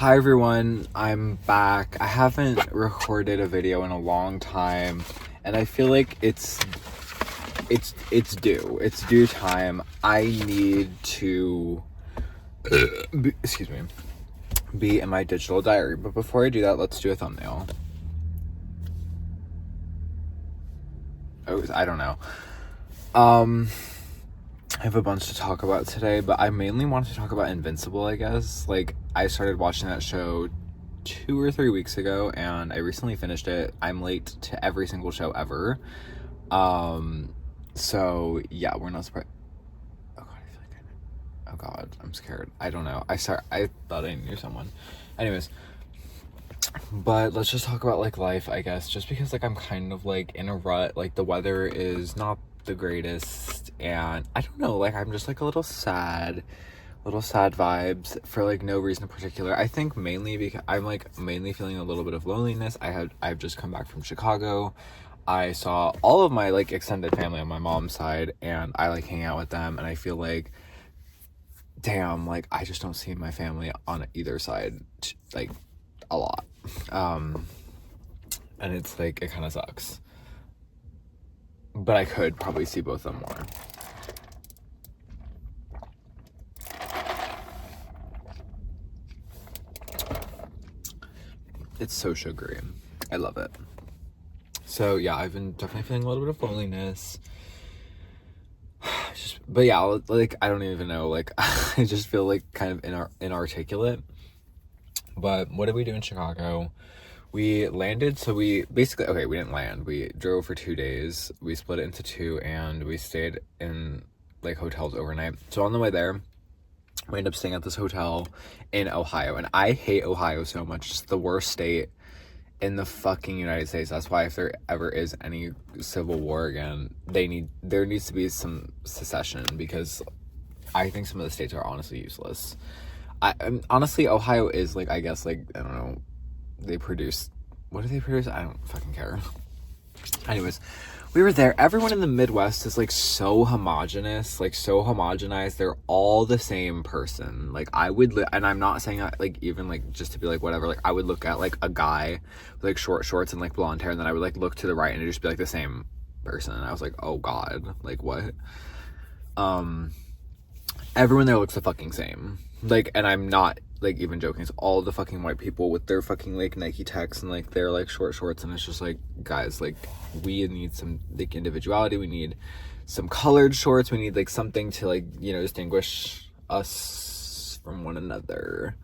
Hi everyone, I'm back. I haven't recorded a video in a long time, and I feel like it's due. It's due time. I need to be in my digital diary. But before I do that, let's do a thumbnail. Oh, I don't know. I have a bunch to talk about today, but I mainly want to talk about Invincible, I guess. Like, I started watching that show 2 or 3 weeks ago, and I recently finished it. I'm late to every single show ever. So, yeah, we're not surprised. Oh, God, I feel like oh, God, I'm scared. I don't know. I thought I knew someone. Anyways, but let's just talk about, like, life, I guess, just because, like, I'm kind of, like, in a rut. Like, the weather is not the greatest, and I don't know, like, I'm just, like, a little sad vibes for, like, no reason in particular. I think mainly because I'm, like, mainly feeling a little bit of loneliness. I've just come back from Chicago. I saw all of my, like, extended family on my mom's side, and I like hang out with them, and I feel like, damn, like, I just don't see my family on either side, like, a lot. And it's, like, it kind of sucks. But I could probably see both of them more. It's so sugary. I love it. So yeah, I've been definitely feeling a little bit of loneliness. But yeah, like, I don't even know. Like, I just feel like kind of inarticulate. But what did we do in Chicago? We landed, so we basically, okay, we didn't land. We drove for 2 days. We split it into two, and we stayed in, like, hotels overnight. So on the way there, we ended up staying at this hotel in Ohio. And I hate Ohio so much. It's the worst state in the fucking United States. That's why if there ever is any civil war again, there needs to be some secession, because I think some of the states are honestly useless. Honestly, Ohio is, like, I guess, like, I don't know, what do they produce? I don't fucking care. Anyways, we were there. Everyone in the Midwest is, like, so homogenous, like, so homogenized. They're all the same person. Like, and I'm not saying that, like, even, like, just to be, like, whatever. Like, I would look at, like, a guy with, like, short shorts and, like, blonde hair, and then I would, like, look to the right, and it'd just be, like, the same person. And I was like, oh, God. Like, what? Everyone there looks the fucking same. Like, and I'm not, like, even joking. It's all the fucking white people with their fucking, like, Nike Techs and, like, their, like, short shorts. And it's just like, guys, like, we need some, like, individuality. We need some colored shorts. We need, like, something to, like, you know, distinguish us from one another.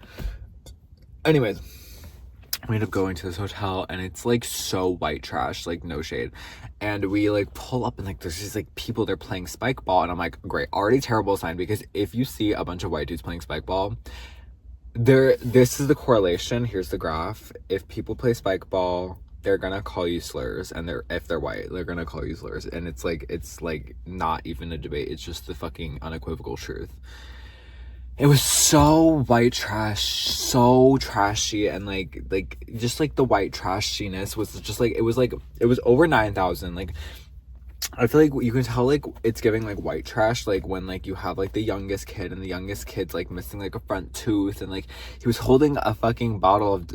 Anyways, we end up going to this hotel, and it's, like, so white trash, like, no shade. And we, like, pull up, and, like, there's these, like, people, they're playing spike ball, and I'm like, great, already terrible sign, because if you see a bunch of white dudes playing spike ball, this is the correlation. Here's the graph. If people play spike ball, they're gonna call you slurs, and if they're white, they're gonna call you slurs. And it's like not even a debate. It's just the fucking unequivocal truth. It was so white trash, so trashy, and like just, like, the white trashiness was just, like, it was over 9,000. Like, I feel like you can tell, like, it's giving, like, white trash, like, when, like, you have, like, the youngest kid, and the youngest kid's, like, missing, like, a front tooth, and, like, he was holding a fucking bottle of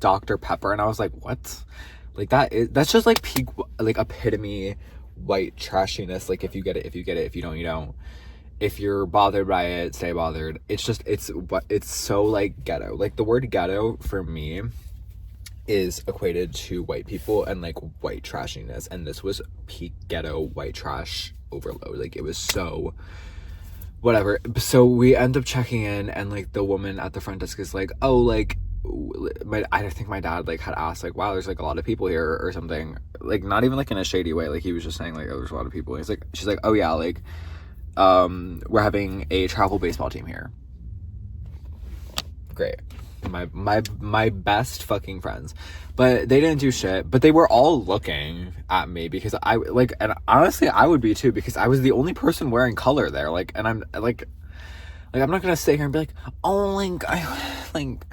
Dr. Pepper, and I was like, what? Like, that's just, like, peak, like, epitome white trashiness. Like, if you get it, you get it. If you don't, you don't. If you're bothered by it, stay bothered. It's just, it's so, like, ghetto. Like, the word ghetto for me is equated to white people and, like, white trashiness, and this was peak ghetto white trash overload. Like, it was so whatever. So we end up checking in, and, like, the woman at the front desk is like, oh, like, I think my dad, like, had asked, like, wow, there's, like, a lot of people here or something. Like, not even, like, in a shady way. Like, he was just saying, like, oh, there's a lot of people. And she's like, oh yeah, like, we're having a travel baseball team here. Great. My best fucking friends. But they didn't do shit. But they were all looking at me, because I, like, and honestly, I would be too, because I was the only person wearing color there. Like, and I'm, like, I'm not gonna sit here and be like, oh, like,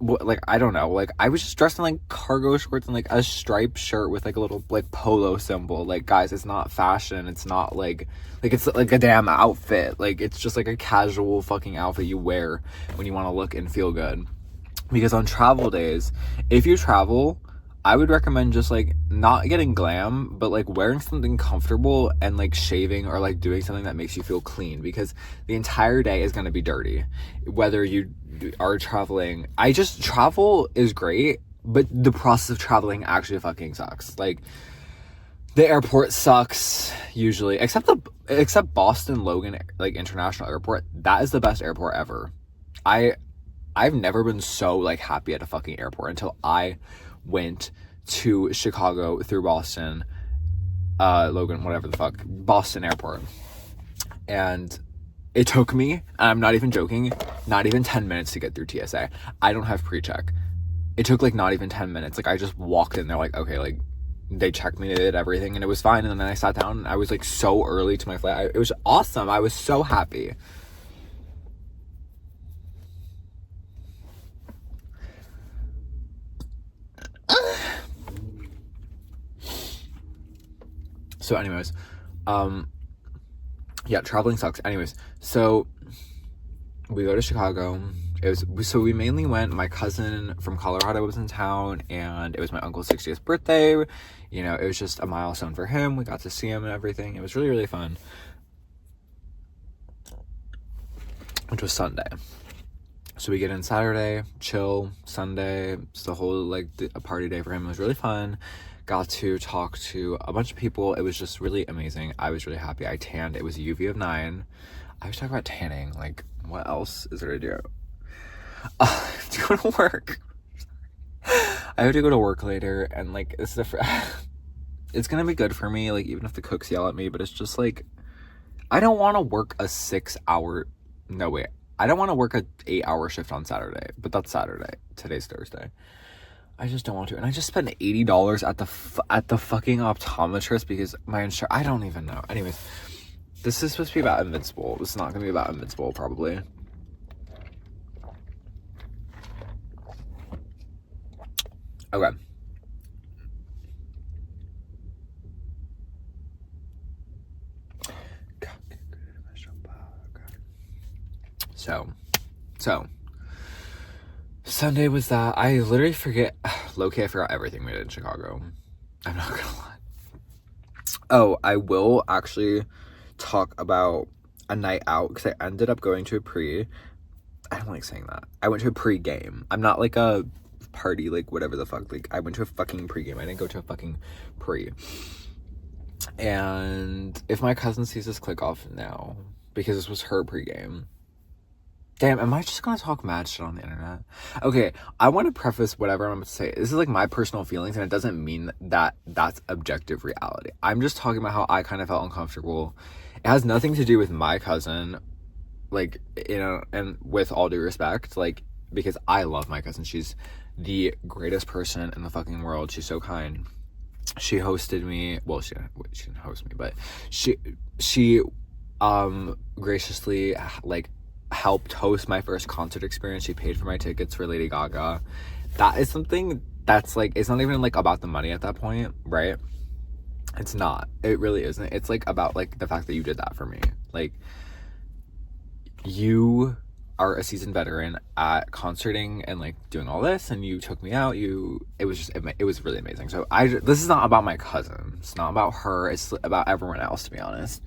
like, I don't know, like, I was just dressed in like cargo shorts and like a striped shirt with like a little like polo symbol. Like, guys, it's not fashion. It's not like it's like a damn outfit. Like, it's just like a casual fucking outfit you wear when you want to look and feel good. Because on travel days, if you travel, I would recommend just like not getting glam, but like wearing something comfortable and like shaving or like doing something that makes you feel clean, because the entire day is going to be dirty. Whether you are traveling, travel is great, but the process of traveling actually fucking sucks. Like, the airport sucks usually, except Boston Logan like International Airport. That is the best airport ever. I've never been so like happy at a fucking airport until I went to Sheecago through Boston, Logan, whatever the fuck, Boston Airport. And it took me, and I'm not even joking, not even 10 minutes to get through TSA. I don't have pre-check. It took like not even 10 minutes. Like, I just walked in there like, okay, like, they checked me, they did everything, and it was fine. And then I sat down, and I was like so early to my flight. It was awesome. I was so happy. So anyways, yeah, traveling sucks. Anyways, so we go to Sheecago. So we mainly went, my cousin from Colorado was in town, and it was my uncle's 60th birthday. You know, it was just a milestone for him. We got to see him and everything. It was really, really fun. Which was Sunday. So we get in Saturday, chill. Sunday, it's the whole like a party day for him. It was really fun. Got to talk to a bunch of people. It was just really amazing. I was really happy. I tanned. It was a UV of 9. I was talking about tanning. Like, what else is there to do? I have to go to work. I have to go to work later, and like, it's gonna be good for me, like, even if the cooks yell at me, but it's just like, I don't want to work a 6-hour, no wait, I don't want to work a 8-hour shift on Saturday, but that's Saturday. Today's Thursday. I just don't want to. And I just spent $80 at the fucking optometrist because my insurance, I don't even know. Anyways, this is supposed to be about Invincible. This is not going to be about Invincible, probably. Okay. So Sunday was that. I literally forget, low-key, I forgot everything we did in Sheecago. I'm not gonna lie. Oh, I will actually talk about a night out, because I ended up going to a I don't like saying that. I went to a pre-game. I'm not like a party, like whatever the fuck. Like, I went to a fucking pre-game. I didn't go to a fucking pre. And if my cousin sees this, click off now, because this was her pre-game. Damn, am I just gonna talk mad shit on the internet? Okay, I want to preface whatever I'm about to say. This is like my personal feelings, and it doesn't mean that that's objective reality. I'm just talking about how I kind of felt uncomfortable. It has nothing to do with my cousin, like, you know, and with all due respect, like, because I love my cousin. She's the greatest person in the fucking world. She's so kind. She hosted me. Well, she didn't host me, but she graciously, like, helped host my first concert experience. She paid for my tickets for Lady Gaga. That is something that's like, it's not even like about the money at that point, right? It's not. It really isn't. It's like about like the fact that you did that for me. Like, you are a seasoned veteran at concerting and like doing all this, and you took me out. It was really amazing. So this is not about my cousin. It's not about her. It's about everyone else, to be honest.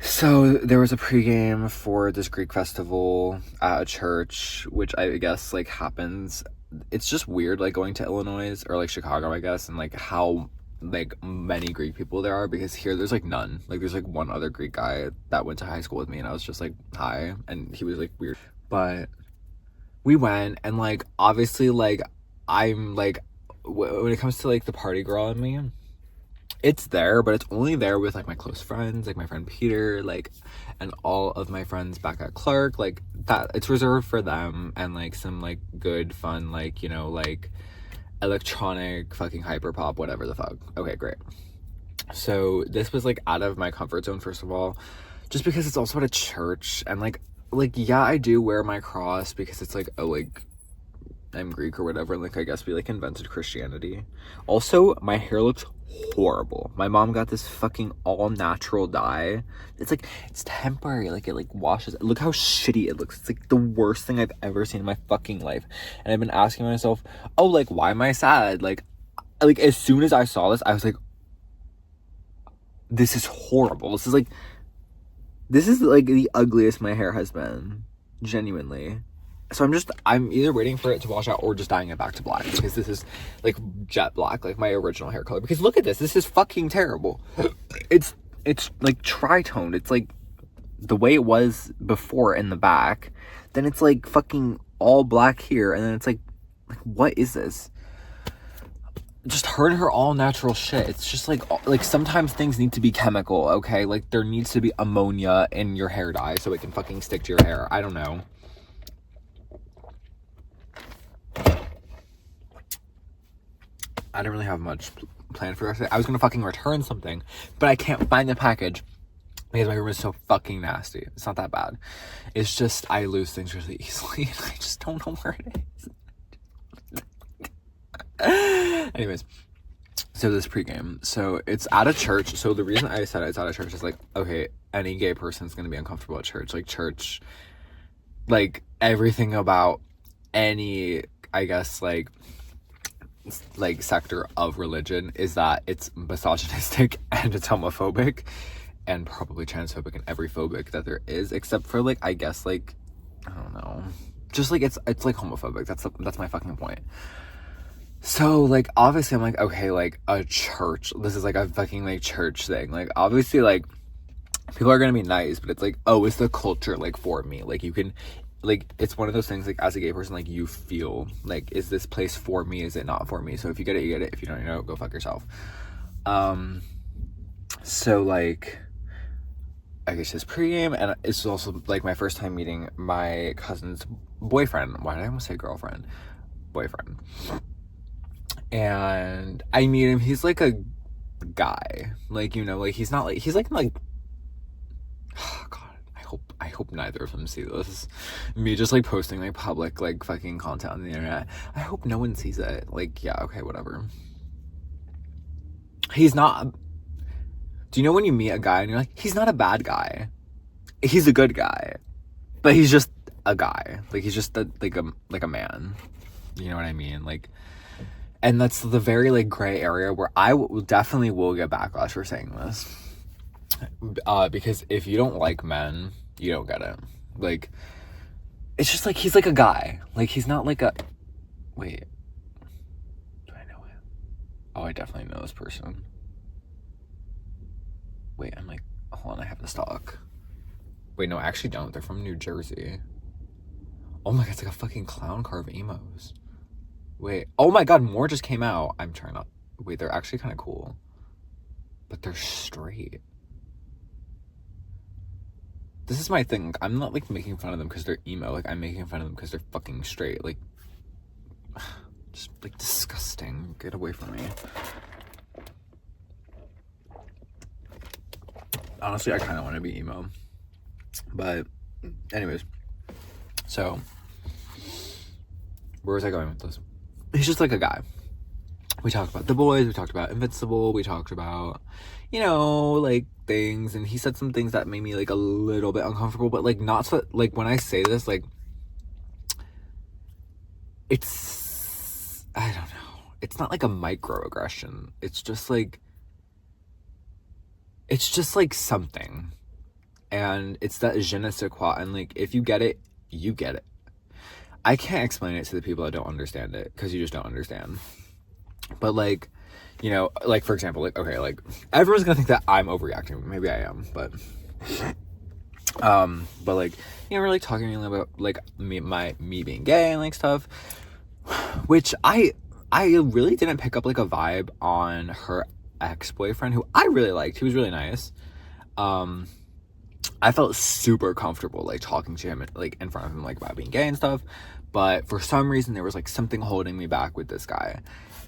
So there was a pregame for this Greek festival at a church, which I guess like happens. It's just weird, like, going to Illinois or like Sheecago, I guess, and like how like many Greek people there are, because here there's like none. Like, there's like one other Greek guy that went to high school with me, and I was just like, hi, and he was like weird. But we went, and like, obviously, like, I'm like, when it comes to like the party girl in me, it's there, but it's only there with like my close friends, like my friend Peter, like, and all of my friends back at Clark. Like, that, it's reserved for them, and like some like good fun, like, you know, like electronic fucking hyper pop, whatever the fuck. Okay, great. So this was like out of my comfort zone, first of all, just because it's also at a church, and like yeah, I do wear my cross because it's like a like I'm Greek or whatever, and like I guess we like invented Christianity. Also, my hair looks horrible. My mom got this fucking all natural dye. It's like, it's temporary, like it like washes. Look how shitty it looks. It's like the worst thing I've ever seen in my fucking life. And I've been asking myself, oh, like why am I sad? Like as soon as I saw this, I was like, this is horrible. This is like the ugliest my hair has been, genuinely. So I'm either waiting for it to wash out or just dyeing it back to black, because this is like jet black, like my original hair color. Because look at this is fucking terrible. It's like tritoned. It's like the way it was before in the back, then it's like fucking all black here, and then it's like what is this? Just her and her all natural shit. It's just like sometimes things need to be chemical, okay? Like there needs to be ammonia in your hair dye so it can fucking stick to your hair. I don't know. I didn't really have much planned for the rest of it. I was gonna fucking return something, but I can't find the package because my room is so fucking nasty. It's not that bad. It's just I lose things really easily and I just don't know where it is. Anyways, so this pregame. So it's at a church. So the reason I said it's at a church is like, okay, any gay person's gonna be uncomfortable at church. Like church, like everything about any, I guess, like sector of religion is that it's misogynistic and it's homophobic and probably transphobic and every phobic that there is, except for like I guess like I don't know, just like it's like homophobic. That's my fucking point. So like obviously I'm like, okay, like a church, this is like a fucking like church thing. Like obviously like people are gonna be nice, but it's like, oh, is the culture like for me? Like you can, like it's one of those things, like as a gay person, like you feel like, is this place for me, is it not for me? So if you get it, you get it. If you don't, you know, go fuck yourself. So like I guess this pregame, and it's also like my first time meeting my cousin's boyfriend. Why did I almost say girlfriend? Boyfriend. And I meet him, he's like a guy, like, you know, like he's not like, he's like oh god, I hope neither of them see this. Me just like posting like public like fucking content on the internet. I hope no one sees it. Like, yeah, okay, whatever. He's not, do you know when you meet a guy and you're like, he's not a bad guy, he's a good guy, but he's just a guy, like he's just like a man, you know what I mean? Like, and that's the very like gray area where I definitely will get backlash for saying this, because if you don't like men, you don't get it. Like, it's just like he's like a guy, like he's not like a, wait, do I know him? Oh, I definitely know this person. Wait, I'm like, hold on, I have the stock. Wait, no, I actually don't. They're from New Jersey. Oh my god, it's like a fucking clown car of emos. Wait, oh my god, more just came out. I'm trying not, wait, they're actually kind of cool, but they're straight. This is my thing, I'm not like making fun of them because they're emo, like I'm making fun of them because they're fucking straight. Like, just like disgusting. Get away from me. Honestly, I kind of want to be emo, but anyways, so where was I going with this? He's just like a guy. We talked about The Boys, we talked about Invincible, we talked about, you know, like things, and he said some things that made me like a little bit uncomfortable, but like not so, like when I say this, like it's, I don't know, it's not like a microaggression, it's just like something, and it's that je ne sais quoi, and like if you get it, you get it. I can't explain it to the people that don't understand it, because you just don't understand. But like, you know, like for example, like, okay, like everyone's gonna think that I'm overreacting. Maybe I am, but like, you know, we're like talking about like me being gay and like stuff, which I really didn't pick up like a vibe on her ex-boyfriend, who I really liked. He was really nice. I felt super comfortable like talking to him like in front of him like about being gay and stuff, but for some reason there was like something holding me back with this guy.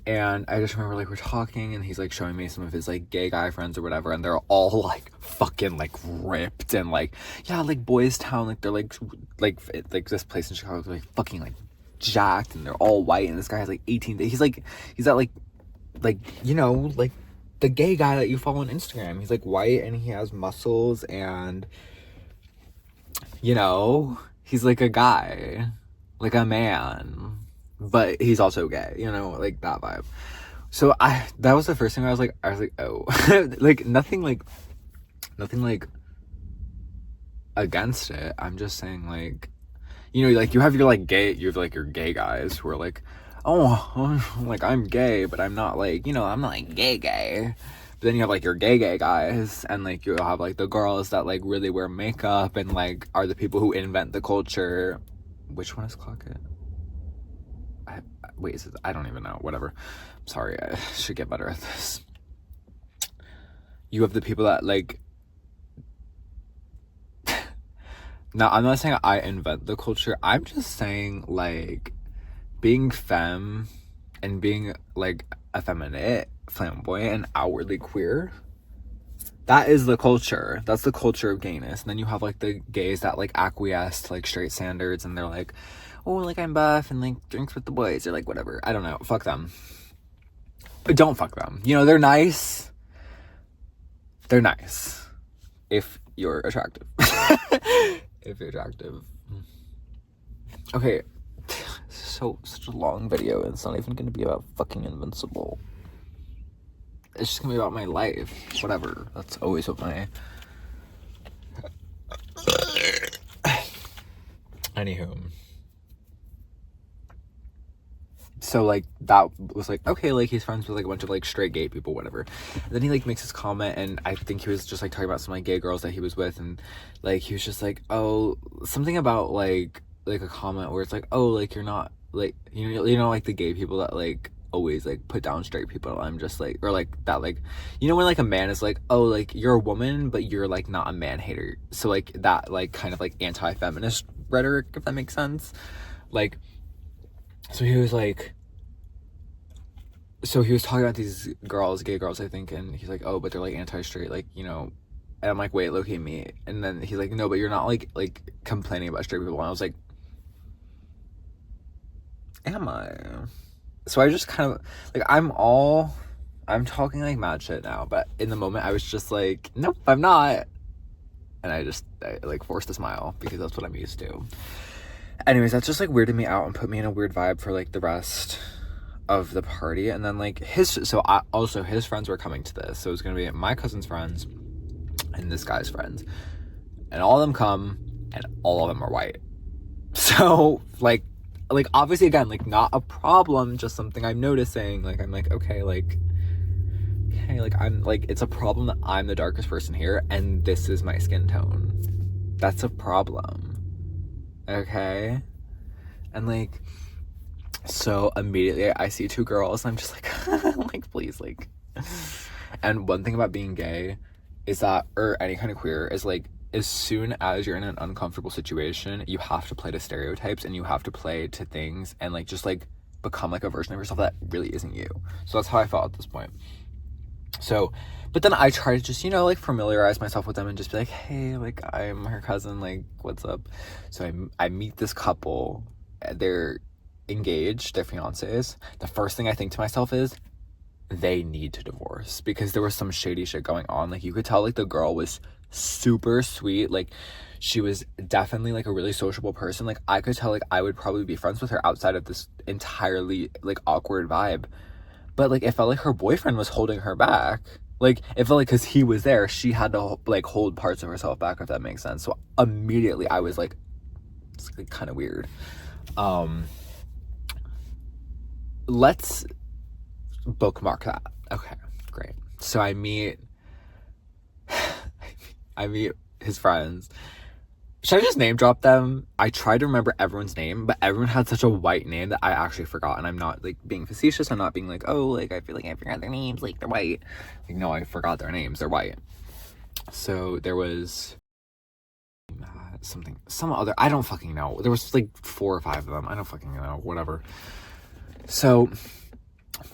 And I just remember like we're talking and he's like showing me some of his like gay guy friends or whatever, and they're all like fucking like ripped and like, yeah, like Boys Town, like they're like this place in Chicago, they're like fucking like jacked and they're all white, and this guy has like 18. He's that like, you know, like the gay guy that you follow on Instagram. He's like white and he has muscles, and you know, he's like a guy, like a man, but he's also gay, you know, like that vibe. So that was the first thing I was like, oh, like nothing like against it. I'm just saying, like, you know, like you have your gay guys who are like, oh, like I'm gay, but I'm not like, you know, I'm not like gay. But then you have like your gay guys, and like you'll have like the girls that like really wear makeup and like are the people who invent the culture. Which one is Clock It? Wait, I don't even know. Whatever. I'm sorry, I should get better at this. You have the people that like. Now, I'm not saying I invent the culture. I'm just saying, like, being femme and being, like, effeminate, flamboyant, and outwardly queer, that is the culture. That's the culture of gayness. And then you have, like, the gays that, like, acquiesce to, like, straight standards, and they're like, oh, like, I'm buff, and, like, drinks with the boys, or, like, whatever. I don't know. Fuck them. But don't fuck them. You know, they're nice. They're nice. If you're attractive. If you're attractive. Okay, such a long video, and it's not even gonna be about fucking Invincible. It's just gonna be about my life. Whatever. That's always what my anywho. So like that was like, okay, like he's friends with like a bunch of like straight gay people, whatever. And then he like makes this comment, and I think he was just like talking about some like gay girls that he was with, and like he was just like, oh, something about like a comment where it's like, oh, like you're not like, you know like the gay people that like always like put down straight people. I'm just like, or like that, like, you know when like a man is like, oh, like you're a woman but you're like not a man hater, so like that like kind of like anti-feminist rhetoric, if that makes sense. Like, so he was talking about these girls, gay girls, I think, and he's like, oh, but they're like anti-straight, like, you know. And I'm like, wait, look at me. And then he's like, no, but you're not like complaining about straight people. And I was like, am I? So I just kind of like, I'm talking like mad shit now, but in the moment I was just like, nope, I'm not. And I like forced a smile because that's what I'm used to. Anyways, that's just like weirded me out and put me in a weird vibe for like the rest of the party. And then like his friends were coming to this, so it was gonna be my cousin's friends and this guy's friends, and all of them come, and all of them are white. So like obviously, again, like not a problem, just something I'm noticing. Like I'm like, okay, like I'm like, it's a problem that I'm the darkest person here and this is my skin tone. That's a problem. Okay? And like, so immediately I see two girls and I'm just like, like, please, like. And one thing about being gay is that, or any kind of queer, is like, as soon as you're in an uncomfortable situation, you have to play to stereotypes and you have to play to things and like just like become like a version of yourself that really isn't you. So that's how I felt at this point. So, but then I try to just, you know, like familiarize myself with them and just be like, hey, like I'm her cousin, like what's up? So I meet this couple, they're engaged, they're fiancés. The first thing I think to myself is, they need to divorce, because there was some shady shit going on. Like you could tell like the girl was super sweet, like she was definitely like a really sociable person. Like I could tell like I would probably be friends with her outside of this entirely like awkward vibe. But like it felt like her boyfriend was holding her back. Like it felt like because he was there, she had to like hold parts of herself back, if that makes sense. So immediately I was like, it's like kind of weird. Let's bookmark that. Okay, great. So I meet his friends. Should I just name drop them? I tried to remember everyone's name, but everyone had such a white name that I actually forgot. And I'm not like being facetious. I'm not being like, oh, like I feel like I forgot their names, like they're white. Like, no, I forgot their names. They're white. So there was some other, I don't fucking know. There was like 4 or 5 of them. I don't fucking know. Whatever. So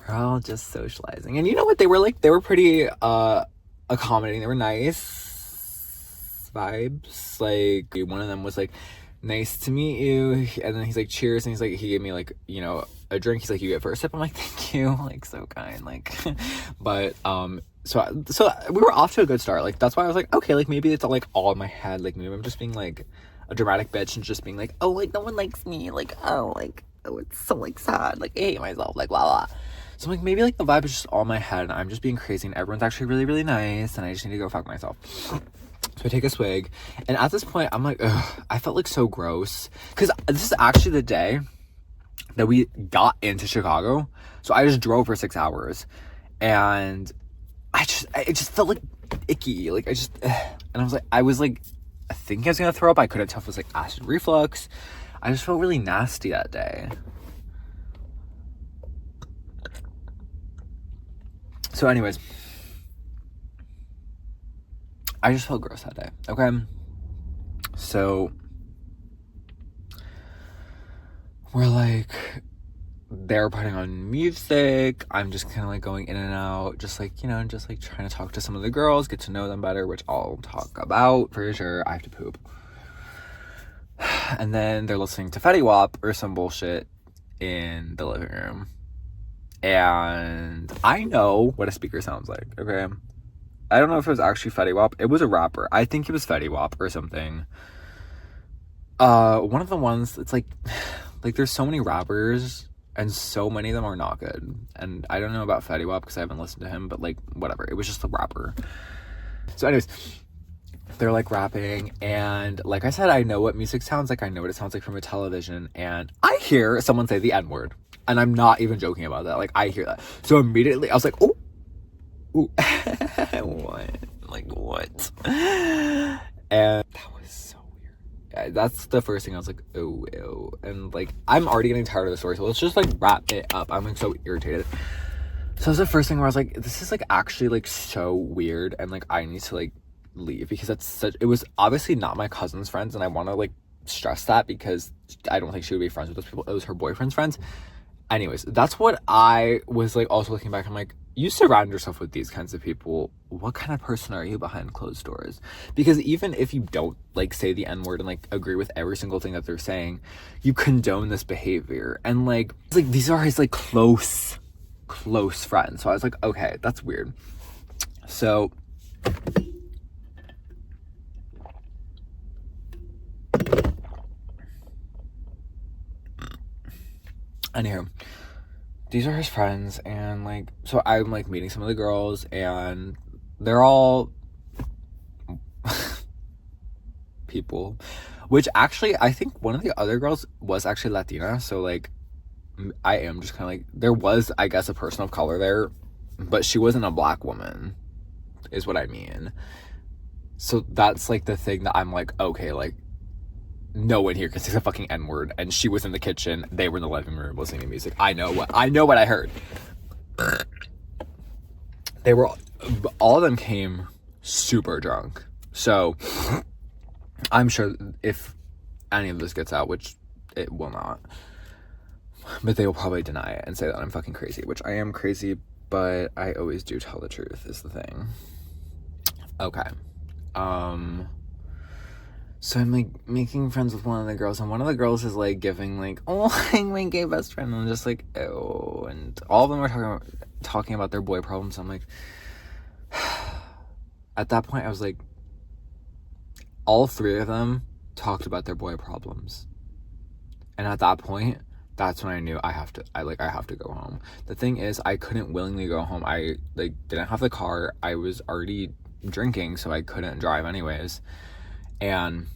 we're all just socializing. And you know what? They were pretty accommodating. They were nice vibes. Like one of them was like nice to meet you. And then he's like, cheers. And he's like, he gave me like, you know, a drink. He's like, you get first sip. I'm like, thank you. Like, so kind. Like, but, so we were off to a good start. Like, that's why I was like, okay, like, maybe it's like all in my head. Like, maybe I'm just being like a dramatic bitch and just being like, oh, like, no one likes me. Like, oh, it's so like sad. Like, I hate myself. Like, blah, blah. So I'm like, maybe like the vibe is just all in my head and I'm just being crazy and everyone's actually really, really nice and I just need to go fuck myself. So I take a swig, and at this point, I'm like, ugh, I felt like so gross. Because this is actually the day that we got into Sheecago. So I just drove for 6 hours, and it just felt like icky. Like, and I was like, I think I was gonna throw up. I couldn't tell if it was like acid reflux. I just felt really nasty that day. So anyways, I just felt gross that day, okay? So, we're like, they're putting on music, I'm just kind of like going in and out, just like, you know, just like trying to talk to some of the girls, get to know them better, which I'll talk about for sure. I have to poop. And then they're listening to Fetty Wap or some bullshit in the living room. And I know what a speaker sounds like, okay? I don't know if it was actually Fetty Wap. It was a rapper. I think it was Fetty Wap or something. One of the ones, it's like there's so many rappers and so many of them are not good. And I don't know about Fetty Wap because I haven't listened to him, but like, whatever. It was just a rapper. So anyways, they're like rapping, and like I said, I know what music sounds like. I know what it sounds like from a television, and I hear someone say the N-word. And I'm not even joking about that. Like, I hear that. So immediately, I was like, oh. Ooh. What? Like, what? And that was so weird. Yeah, that's the first thing I was like, oh, ew. And like, I'm already getting tired of the story, so let's just like wrap it up. I'm like so irritated. So that's the first thing where I was like, this is like actually like so weird, and like I need to like leave, because it was obviously not my cousin's friends, and I want to like stress that because I don't think she would be friends with those people. It was her boyfriend's friends. Anyways, that's what I was like also looking back. I'm like, you surround yourself with these kinds of people. What kind of person are you behind closed doors? Because even if you don't like say the N-word and like agree with every single thing that they're saying, you condone this behavior. And like, it's like these are his like close friends. So I was like, okay, that's weird. So anywho, these are his friends, and like, so I'm like meeting some of the girls, and they're all people, which actually I think one of the other girls was actually Latina, so like I am just kind of like, there was, I guess, a person of color there, but she wasn't a black woman, is what I mean. So that's like the thing that I'm like, okay, like, no one here can say the fucking N-word, and she was in the kitchen, they were in the living room listening to music. I know what I heard. They were all of them came super drunk. So I'm sure if any of this gets out, which it will not, but they will probably deny it and say that I'm fucking crazy, which I am crazy, but I always do tell the truth is the thing. Okay. So I'm like making friends with one of the girls, and one of the girls is like giving like, oh, my gay best friend, and I'm just like, oh, and all of them are talking about their boy problems. I'm like, at that point I was like, all three of them talked about their boy problems, and at that point, that's when I knew I have to go home. The thing is, I couldn't willingly go home. I like didn't have the car. I was already drinking, so I couldn't drive anyways. And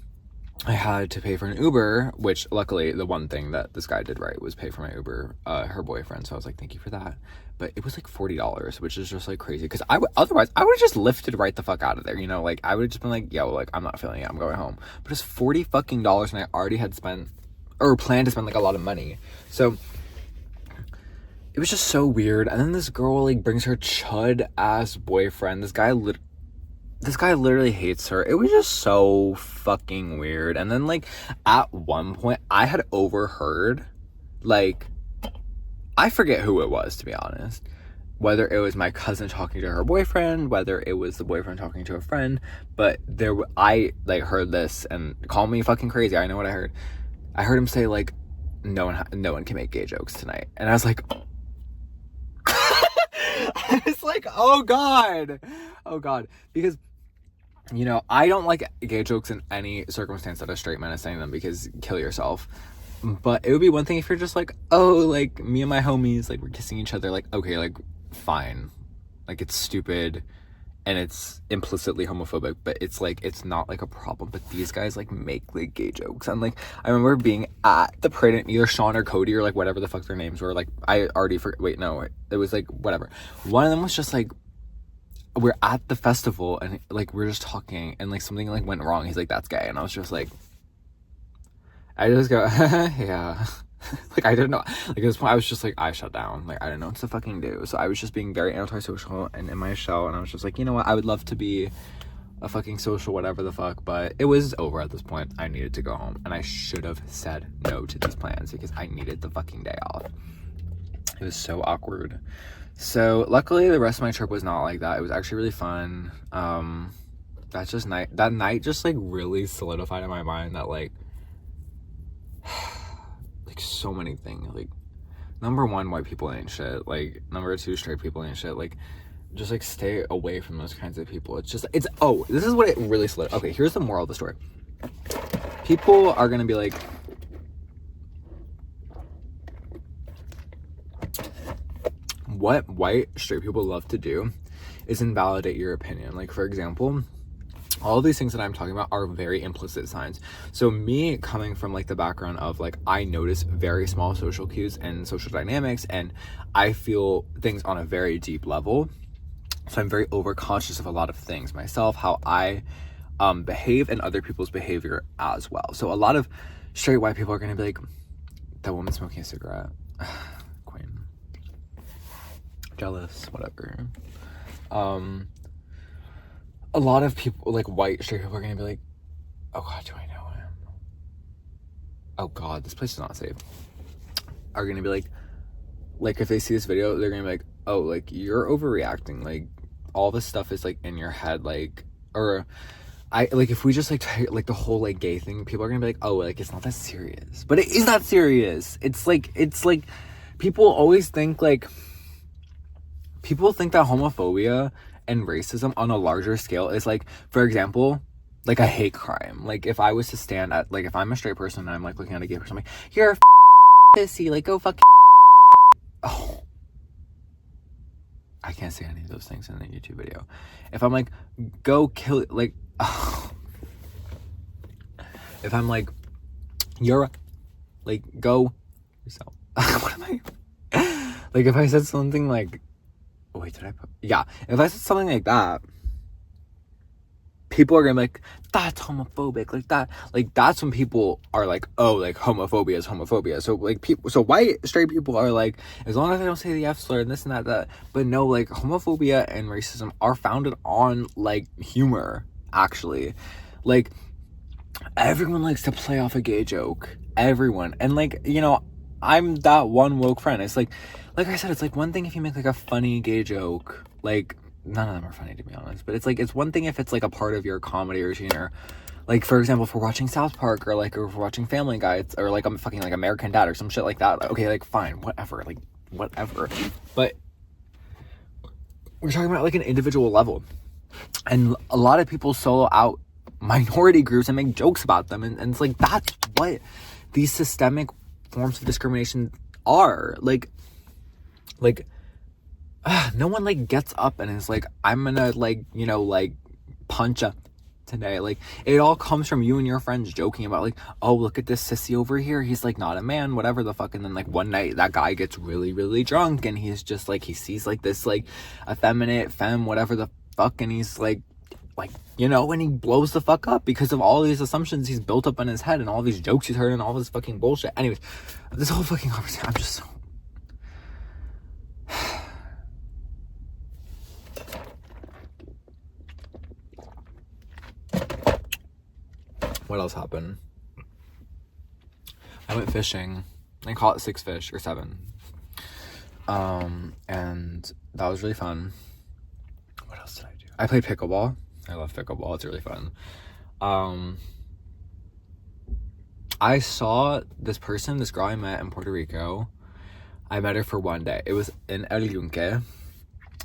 I had to pay for an Uber, which luckily the one thing that this guy did right was pay for my Uber, her boyfriend. So I was like, thank you for that. But it was like $40, which is just like crazy. Because otherwise I would have just lifted right the fuck out of there. You know, like I would have just been like, yo, like I'm not feeling it. I'm going home. But it's $40 fucking, and I already had spent or planned to spend like a lot of money. So it was just so weird. And then this girl like brings her chud ass boyfriend. This guy literally hates her. It was just so fucking weird. And then like at one point I had overheard, like, I forget who it was, to be honest, whether it was my cousin talking to her boyfriend, whether it was the boyfriend talking to a friend, but I like heard this, and call me fucking crazy, I know what I heard. I heard him say like, no one can make gay jokes tonight. And I was like, I was like, oh god, because, you know, I don't like gay jokes in any circumstance that a straight man is saying them, because kill yourself. But it would be one thing if you're just like, oh, like, me and my homies, like, we're kissing each other, like, okay, like, fine. Like, it's stupid, and it's implicitly homophobic, but it's, like, it's not, like, a problem. But these guys, like, make, like, gay jokes. And, like, I remember being at the parade, and either Sean or Cody, or, like, whatever the fuck their names were, like, I already wait, no, it was, like, whatever. One of them was just, like, we're at the festival, and, like, we're just talking, and, like, something, like, went wrong. He's like, that's gay. And I was just, like, I just go, yeah. Like, I didn't know. Like, at this point, I was just like, I shut down. Like, I didn't know what to fucking do. So I was just being very antisocial and in my shell. And I was just like, you know what? I would love to be a fucking social whatever the fuck. But it was over at this point. I needed to go home. And I should have said no to these plans, because I needed the fucking day off. It was so awkward. So luckily, the rest of my trip was not like that. It was actually really fun. That night just, like, really solidified in my mind that, like, like, so many things. Like, number one, white people ain't shit. Like, number two, straight people ain't shit. Like, just, like, stay away from those kinds of people. This is what it really solidified. Okay, here's the moral of the story. People are gonna be like, what white straight people love to do is invalidate your opinion. Like, for example, all of these things that I'm talking about are very implicit signs. So me coming from, like, the background of, like, I notice very small social cues and social dynamics, and I feel things on a very deep level. So I'm very overconscious of a lot of things myself, how I behave, and other people's behavior as well. So a lot of straight white people are going to be like, that woman smoking a cigarette. Queen. Jealous, whatever. A lot of people, like, white straight people, are gonna be like, oh god, do I know him? Oh god, this place is not safe. Are gonna be like, if they see this video, they're gonna be like, oh, like, you're overreacting. Like, all this stuff is, like, in your head. Like, or if we just, like, like, the whole, like, gay thing, people are gonna be like, oh, like, it's not that serious. But it is not serious. It's like, people always think, like, people think that homophobia and racism on a larger scale is, like, for example, like, a hate crime. Like, if I was to stand at, like, if I'm a straight person and I'm, like, looking at a gay person, I'm like, you're a pussy, like, go fuck. Oh, I can't say any of those things in the YouTube video. If I'm like, go kill, like, oh. If I'm like, you're a, like, go yourself. What am I? Like, if I said something like, wait, did I put... Yeah, if I said something like that, people are gonna be like, that's homophobic, like that. Like, that's when people are like, oh, like, homophobia is homophobia. So, like, so white straight people are like, as long as I don't say the F slur and this and that. But no, like, homophobia and racism are founded on, like, humor, actually. Like, everyone likes to play off a gay joke. Everyone. And, like, you know, I'm that one woke friend. It's like I said, it's like one thing if you make, like, a funny gay joke. Like, none of them are funny, to be honest. But it's like, it's one thing if it's, like, a part of your comedy routine, or, like, for example, if we're watching South Park, or, like, or if we're watching Family Guy, or, like, I'm fucking, like, American Dad or some shit like that. Okay, like, fine, whatever. Like, whatever. But we're talking about, like, an individual level. And a lot of people solo out minority groups and make jokes about them. And it's like, that's what these systemic forms of discrimination are. Like, no one, like, gets up and is like, I'm gonna, like, you know, like, punch up today. Like, it all comes from you and your friends joking about, like, oh, look at this sissy over here, he's, like, not a man, whatever the fuck. And then, like, one night that guy gets really, really drunk, and he's just, like, he sees, like, this, like, effeminate femme, whatever the fuck, and he's, like, you know, and he blows the fuck up because of all these assumptions he's built up in his head and all these jokes he's heard and all this fucking bullshit. Anyways, this whole fucking conversation, I'm just so... What else happened? I went fishing. I caught 6 fish, or 7. And that was really fun. What else did I do? I played pickleball. I love pickleball. It's really fun. I saw this girl I met in Puerto Rico. I met her for one day. It was in El Yunque.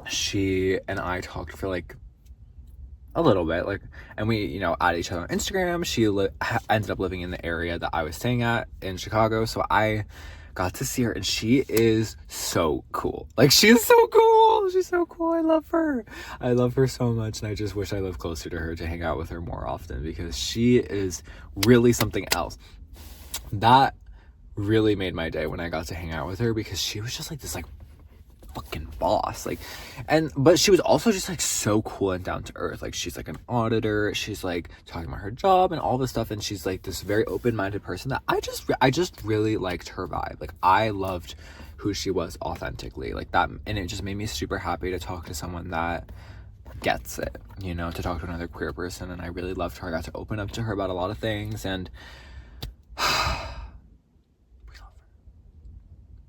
She and I talked for like a little bit, like, and we, you know, added each other on Instagram. She ended up living in the area that I was staying at in Sheecago, so I got to see her, and she is so cool. Like, she is so cool. She's so cool. I love her so much, and I just wish I lived closer to her to hang out with her more often, because she is really something else. That really made my day when I got to hang out with her, because she was just like this like fucking boss, like, but she was also just like so cool and down to earth. Like, she's like an auditor, she's like talking about her job and all this stuff, and she's like this very open-minded person that I just really liked her vibe. Like, I loved who she was authentically, like that, and it just made me super happy to talk to someone that gets it, you know, to talk to another queer person. And I really loved her. I got to open up to her about a lot of things, and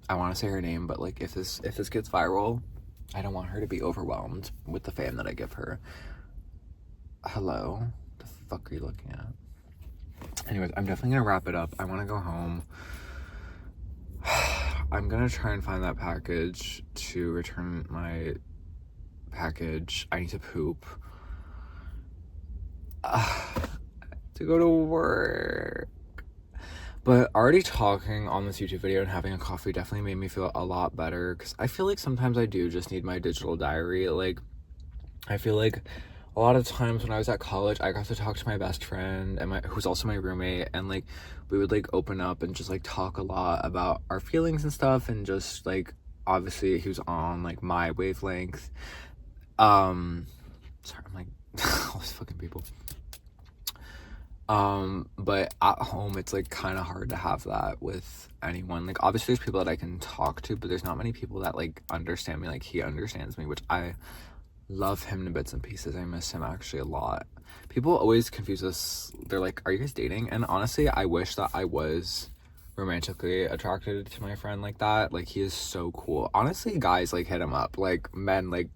I want to say her name, but like, if this gets viral, I don't want her to be overwhelmed with the fame that I give her. Hello? The fuck are you looking at? Anyways, I'm definitely gonna wrap it up. I want to go home. I'm gonna try and find that package to return my package. I need to poop. To go to work. But already talking on this YouTube video and having a coffee definitely made me feel a lot better, because I feel like sometimes I do just need my digital diary. Like, I feel like a lot of times when I was at college, I got to talk to my best friend and who's also my roommate, and like we would like open up and just like talk a lot about our feelings and stuff, and just like, obviously he was on like my wavelength. Sorry, I'm like all these fucking people. But at home, it's like kind of hard to have that with anyone. Like, obviously there's people that I can talk to, but there's not many people that like understand me like he understands me, which I love him to bits and pieces. I miss him actually a lot. People always confuse us. They're like, are you guys dating? And honestly, I wish that I was romantically attracted to my friend like that. Like, he is so cool. Honestly, guys, like, hit him up. Like, men, like,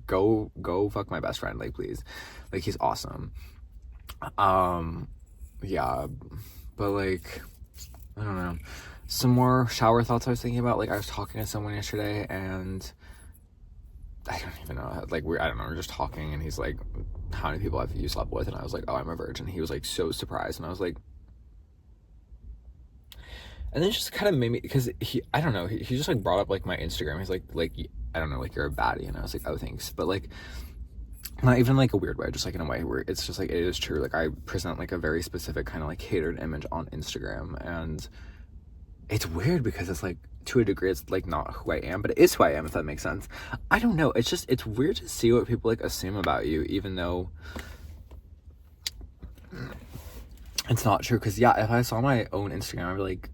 go fuck my best friend, like, please. Like, he's awesome. Yeah, but like, I don't know, some more shower thoughts I was thinking about. Like, I was talking to someone yesterday, and I don't even know, like, I don't know, we're just talking, and he's like, how many people have you slept with? And I was like, oh, I'm a virgin. He was like so surprised, and I was like, and then it just kind of made me, because I don't know, he just like brought up like my Instagram. He's like I don't know, like, you're a baddie. And I was like, oh, thanks. But like, not even like a weird way, just like in a way where it's just like, it is true. Like, I present like a very specific kind of like catered image on Instagram, and it's weird because it's like, to a degree, it's like not who I am, but it is who I am, if that makes sense. I don't know, it's just, it's weird to see what people like assume about you, even though it's not true. Because yeah, if I saw my own Instagram, I'd be like,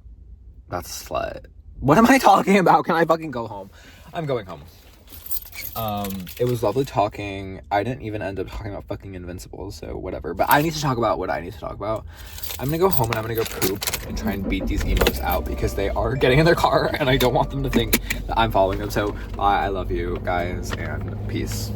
that's a slut. What am I talking about? Can I fucking go home? I'm going home. It was lovely talking. I didn't even end up talking about fucking Invincible, so whatever. But I need to talk about what I need to talk about. I'm gonna go home and I'm gonna go poop and try and beat these emos out, because they are getting in their car and I don't want them to think that I'm following them. So I love you guys, and peace.